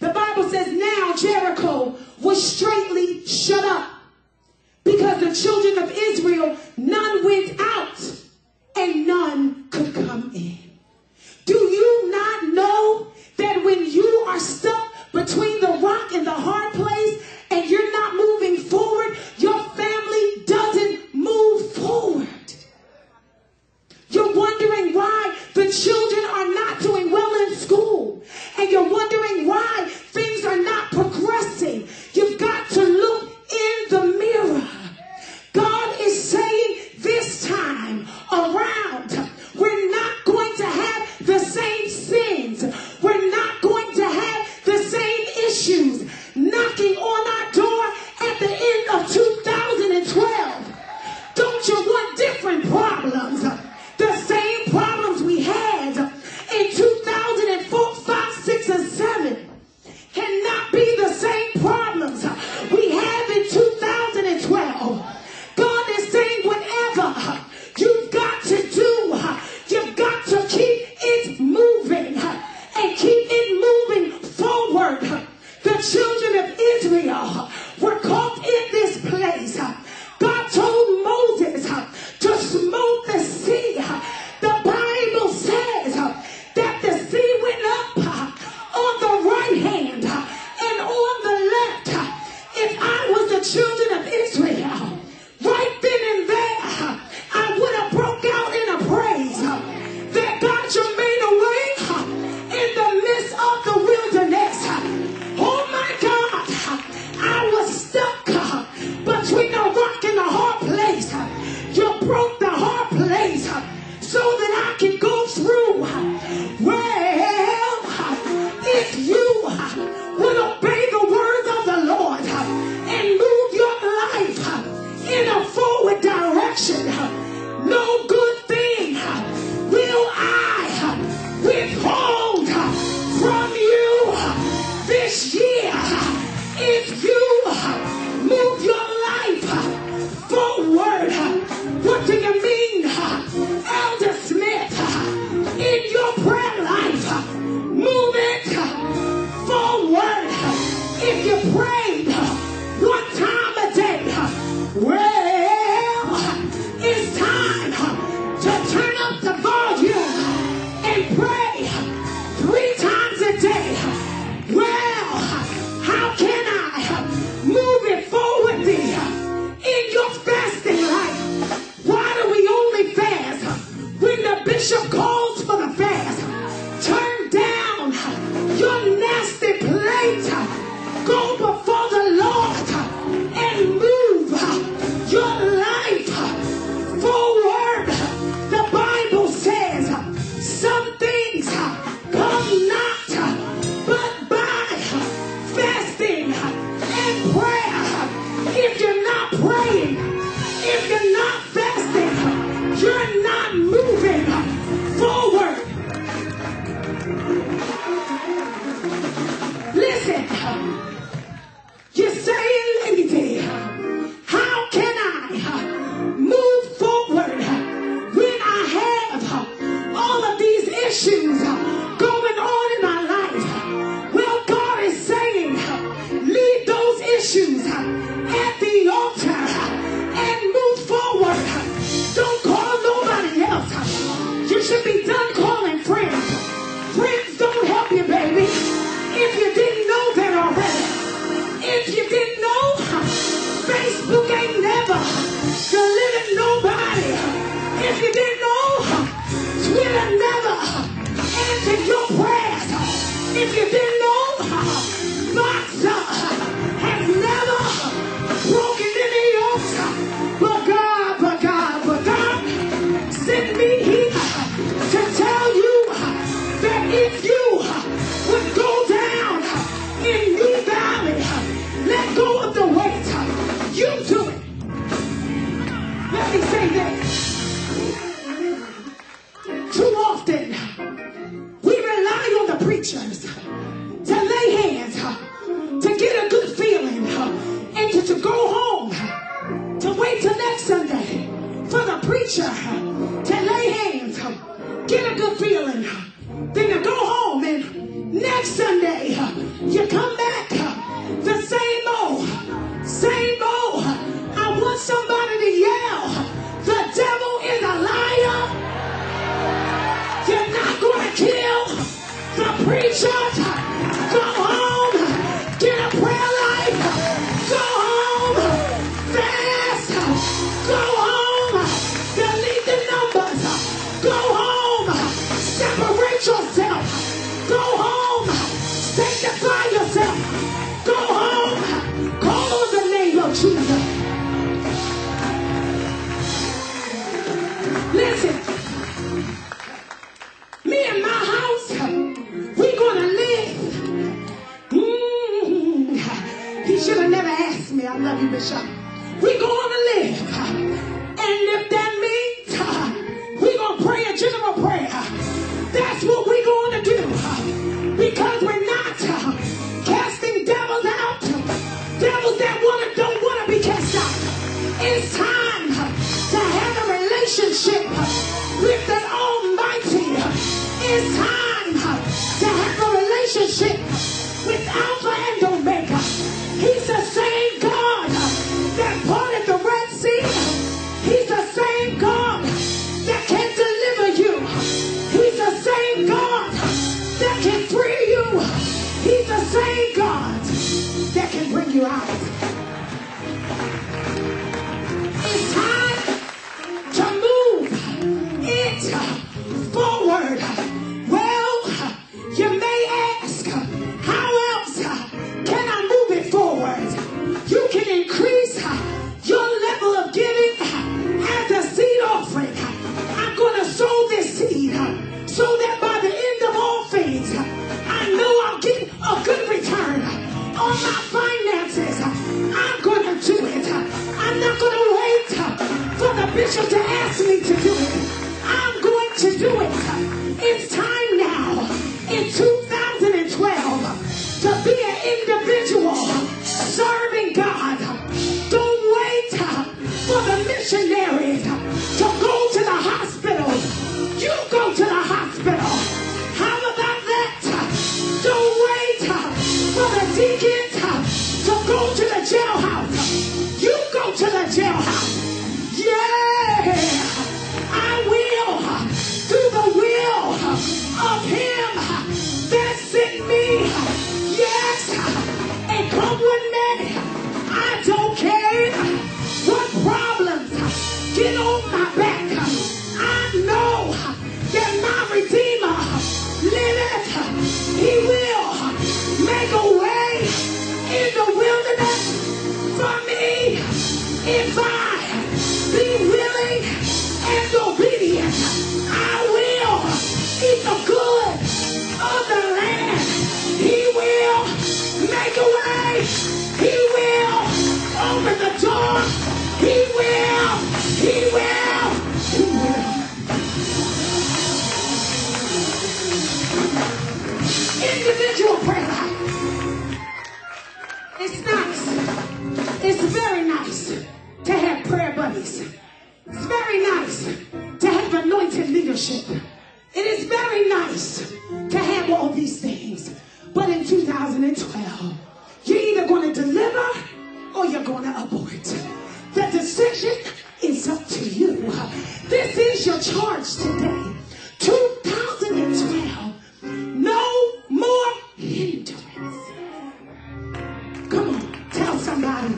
The Bible says now Jericho was straightly shut up because the children of Israel, none went out and none could come in. Do you not know that when you are stuck between the rock and the hard place and you're not moving forward, your family doesn't move forward? You're wondering why the children are not doing well in school, and you're wondering why things are not progressing. You've got to look in the mirror. God is saying this time around, we're not going to have the same sins. We're not going to have the same issues knocking on our door at the end of 2012. Don't you want different problems? The same problems we had in 2004, 5, 6, and 7 cannot be the same problems we have in 2012. God is saying whatever you've got to do, you've got to keep it moving and keep it moving forward. The children of Israel were caught in this place. God told Moses to smote the sea. The Bible says that the sea went up on the right hand and on the left. If I was the children of Israel, right then and there, I would have broke out in a praise that God, you made a way in the midst of the wilderness. Oh my God, I was stuck between the rock and the hard place. You broke the hard place so that I can go through. Well, if you would obey the words of the Lord and move your life in a forward direction, no good thing will I withhold from you this year. If you move your life forward. What do you mean, Elder Smith? In your prayer life, move it forward. If you prayed 1 time a day, well, it's time to turn up the volume and pray 3 times a day. Well, how can I move it forward there in your fasting life? Why do we only fast when the bishop calls for the fast? Turn down your nasty plate. Go before the Lord and move your life forward. The Bible says some things come not but by fasting and prayer. If you're not praying, if you're not fasting, you're not moving forward. Listen, you're saying, lady, how can I move forward when I have all of these issues going on in my life? Well, God is saying, leave those issues at the altar and move forward. Don't call nobody else. You should be done calling friends. Friends don't help you, baby. If you didn't know that already. If you didn't know, Facebook ain't never delivered nobody. If you didn't know, Twitter never answered your prayers. If you didn't know, Boxer has never broken any yokes. But God sent me here to tell you that if you would go down in New Valley, let go of the weight, you do it. Let me say this. Too often, we rely on the preachers to lay hands, to get a good feeling, and to go home, to wait till next Sunday for the preacher to lay hands, get a good feeling, then to go home, and next Sunday you come church. Go home. Get a prayer life. Go home. Fast. Go home. Delete the numbers. Go home. Separate yourself. Go home. Sanctify yourself. Go home. Call on the name of Jesus. Listen. Me and my house, we're going to live. He should have never asked me. I love you, Bishop. We're going to live. And if that means we're going to pray a general prayer, that's what we're going to do. Because we're not casting devils out. Devils that don't want to be cast out. It's time to have a relationship with the Almighty. It's time to have a relationship with Alpha and Omega. He's the same God that parted the Red Sea. He's the same God that can deliver you. He's the same God that can free you. He's the same God that can bring you out. It's time to move it forward. Well, you may ask, how else can I move it forward? You can increase your level of giving as a seed offering. I'm going to sow this seed so that by the end of all things, I know I'll get a good return on my finances. I'm going to do it. I'm not going to wait for the bishop to ask me to do it. I'm going to do it. It's time now in 2012 to be an individual serving God. Don't wait for the missionaries to go to the hospitals. You go to the hospital. How about that? Don't wait for the deacons to go to the jailhouse. You go to the jailhouse. Yeah, I will do the will of him that sent me. Yes, and come with me. I don't care what problems get on my back. I know that my Redeemer liveth. He will make a way in the wilderness for me if I be willing and obedient. I will eat the good of the land. He will make a way. He will open the door. He will. He will. He will. Individual prayer life. It's nice. It's very nice to have prayer buddies. It's very nice to have anointed leadership. It is very nice to have all these things. But in 2012, you're either going to deliver or you're going to abort. The decision is up to you. This is your charge today. 2012, no more hindrance. Come on, tell somebody,